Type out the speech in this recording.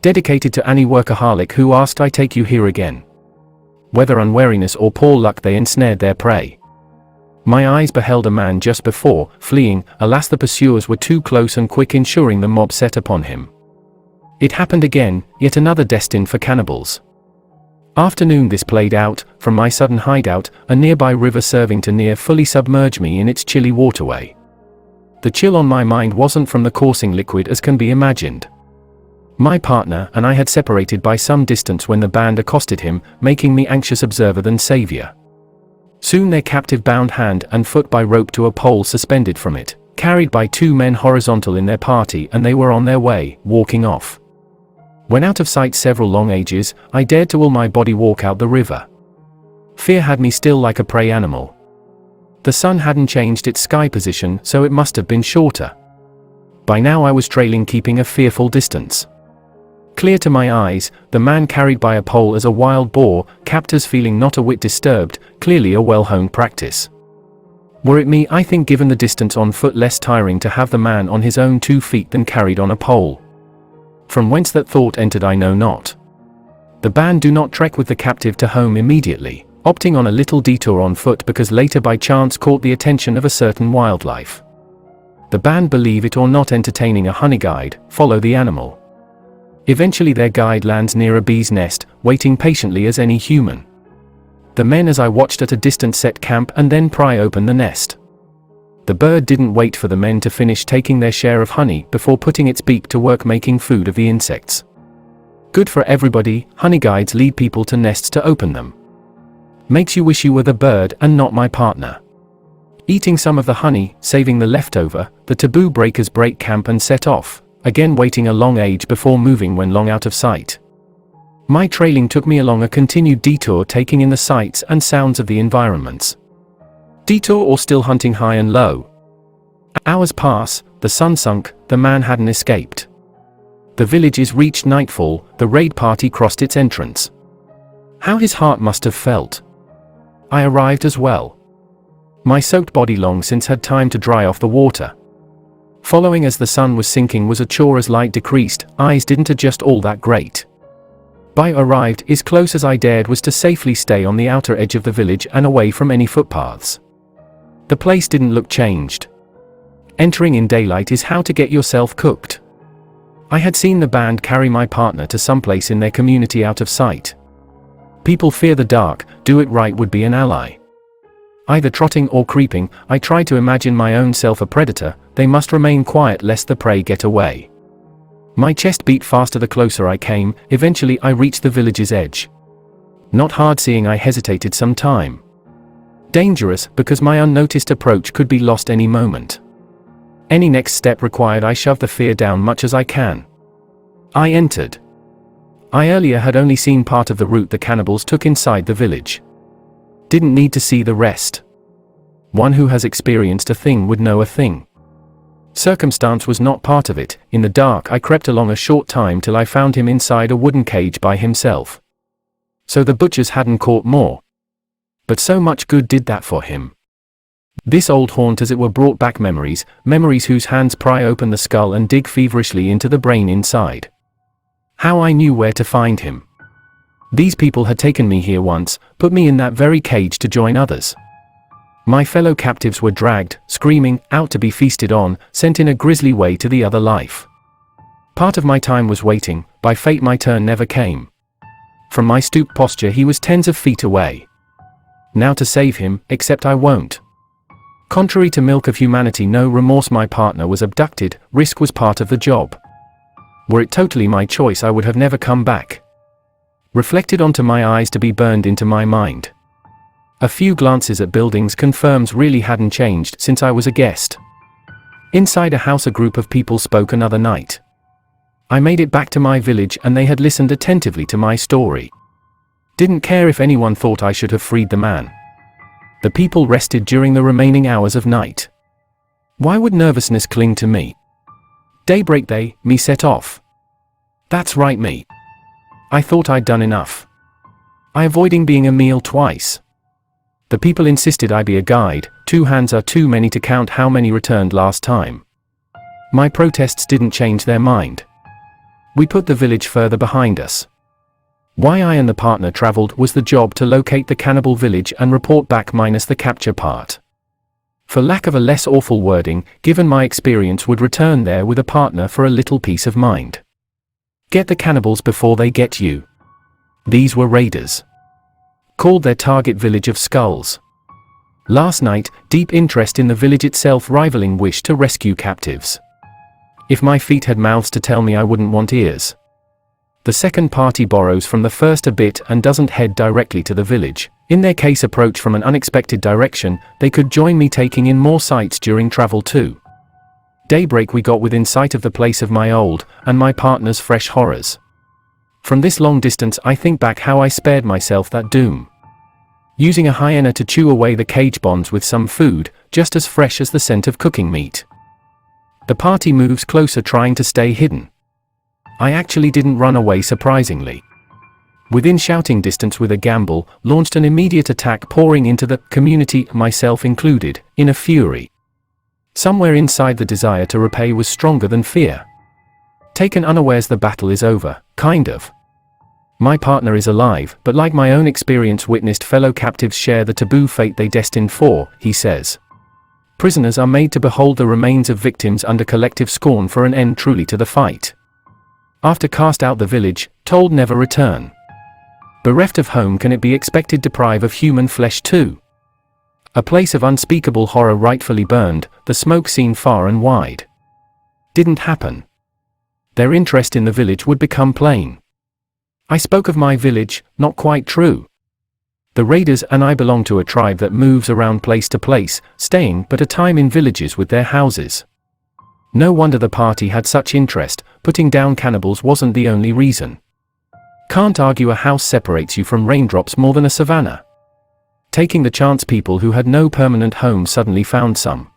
Dedicated to any workaholic who asked I take you here again. Whether unwariness or poor luck they ensnared their prey. My eyes beheld a man just before, fleeing, alas the pursuers were too close and quick ensuring the mob set upon him. It happened again, yet another destined for cannibals. Afternoon this played out, from my sudden hideout, a nearby river serving to near fully submerge me in its chilly waterway. The chill on my mind wasn't from the coursing liquid as can be imagined. My partner and I had separated by some distance when the band accosted him, making me anxious observer than savior. Soon their captive bound hand and foot by rope to a pole suspended from it, carried by two men horizontal in their party, and they were on their way, walking off. When out of sight several long ages, I dared to will my body walk out the river. Fear had me still like a prey animal. The sun hadn't changed its sky position, so it must have been shorter. By now I was trailing, keeping a fearful distance. Clear to my eyes, the man carried by a pole as a wild boar, captors feeling not a whit disturbed, clearly a well-honed practice. Were it me, I think given the distance on foot less tiring to have the man on his own 2 feet than carried on a pole. From whence that thought entered I know not. The band do not trek with the captive to home immediately, opting on a little detour on foot because later by chance caught the attention of a certain wildlife. The band, believe it or not, entertaining a honey guide, follow the animal. Eventually their guide lands near a bee's nest, waiting patiently as any human. The men as I watched at a distance set camp and then pry open the nest. The bird didn't wait for the men to finish taking their share of honey before putting its beak to work making food of the insects. Good for everybody, honey guides lead people to nests to open them. Makes you wish you were the bird and not my partner. Eating some of the honey, saving the leftover, the taboo breakers break camp and set off, again waiting a long age before moving when long out of sight. My trailing took me along a continued detour, taking in the sights and sounds of the environments. Detour or still hunting high and low. Hours pass, the sun sunk, the man hadn't escaped. The village is reached nightfall, the raid party crossed its entrance. How his heart must have felt. I arrived as well. My soaked body long since had time to dry off the water. Following as the sun was sinking was a chore as light decreased, eyes didn't adjust all that great. By arrived, as close as I dared was to safely stay on the outer edge of the village and away from any footpaths. The place didn't look changed. Entering in daylight is how to get yourself cooked. I had seen the band carry my partner to some place in their community out of sight. People fear the dark, do it right would be an ally. Either trotting or creeping, I tried to imagine my own self a predator, they must remain quiet lest the prey get away. My chest beat faster the closer I came, eventually I reached the village's edge. Not hard seeing I hesitated some time. Dangerous, because my unnoticed approach could be lost any moment. Any next step required I shove the fear down much as I can. I entered. I earlier had only seen part of the route the cannibals took inside the village. Didn't need to see the rest. One who has experienced a thing would know a thing. Circumstance was not part of it. In the dark I crept along a short time till I found him inside a wooden cage by himself. So the butchers hadn't caught more. But so much good did that for him. This old haunt as it were brought back memories, memories whose hands pry open the skull and dig feverishly into the brain inside. How I knew where to find him. These people had taken me here once, put me in that very cage to join others. My fellow captives were dragged, screaming, out to be feasted on, sent in a grisly way to the other life. Part of my time was waiting, by fate my turn never came. From my stooped posture he was tens of feet away. Now to save him, except I won't. Contrary to milk of humanity, no remorse, my partner was abducted, risk was part of the job. Were it totally my choice I would have never come back. Reflected onto my eyes to be burned into my mind. A few glances at buildings confirms really hadn't changed since I was a guest. Inside a house a group of people spoke another night. I made it back to my village and they had listened attentively to my story. Didn't care if anyone thought I should have freed the man. The people rested during the remaining hours of night. Why would nervousness cling to me? Daybreak me set off. That's right, me. I thought I'd done enough. I avoiding being a meal twice. The people insisted I be a guide, 2 hands are too many to count how many returned last time. My protests didn't change their mind. We put the village further behind us. Why I and the partner traveled was the job to locate the cannibal village and report back minus the capture part. For lack of a less awful wording, given my experience, would return there with a partner for a little peace of mind. Get the cannibals before they get you. These were raiders. Called their target village of skulls. Last night, deep interest in the village itself rivaling wish to rescue captives. If my feet had mouths to tell me, I wouldn't want ears. The second party borrows from the first a bit and doesn't head directly to the village. In their case, approach from an unexpected direction. They could join me taking in more sights during travel too. Daybreak we got within sight of the place of my old, and my partner's fresh horrors. From this long distance I think back how I spared myself that doom. Using a hyena to chew away the cage bonds with some food, just as fresh as the scent of cooking meat. The party moves closer trying to stay hidden. I actually didn't run away surprisingly. Within shouting distance with a gamble, launched an immediate attack pouring into the community, myself included, in a fury. Somewhere inside the desire to repay was stronger than fear. Taken unawares the battle is over, kind of. My partner is alive, but like my own experience witnessed, fellow captives share the taboo fate they destined for, he says. Prisoners are made to behold the remains of victims under collective scorn for an end truly to the fight. After cast out the village, told never return. Bereft of home, can it be expected deprive of human flesh too? A place of unspeakable horror rightfully burned, the smoke seen far and wide. Didn't happen. Their interest in the village would become plain. I spoke of my village, not quite true. The raiders and I belong to a tribe that moves around place to place, staying but a time in villages with their houses. No wonder the party had such interest. Putting down cannibals wasn't the only reason. Can't argue a house separates you from raindrops more than a savanna. Taking the chance, people who had no permanent home suddenly found some.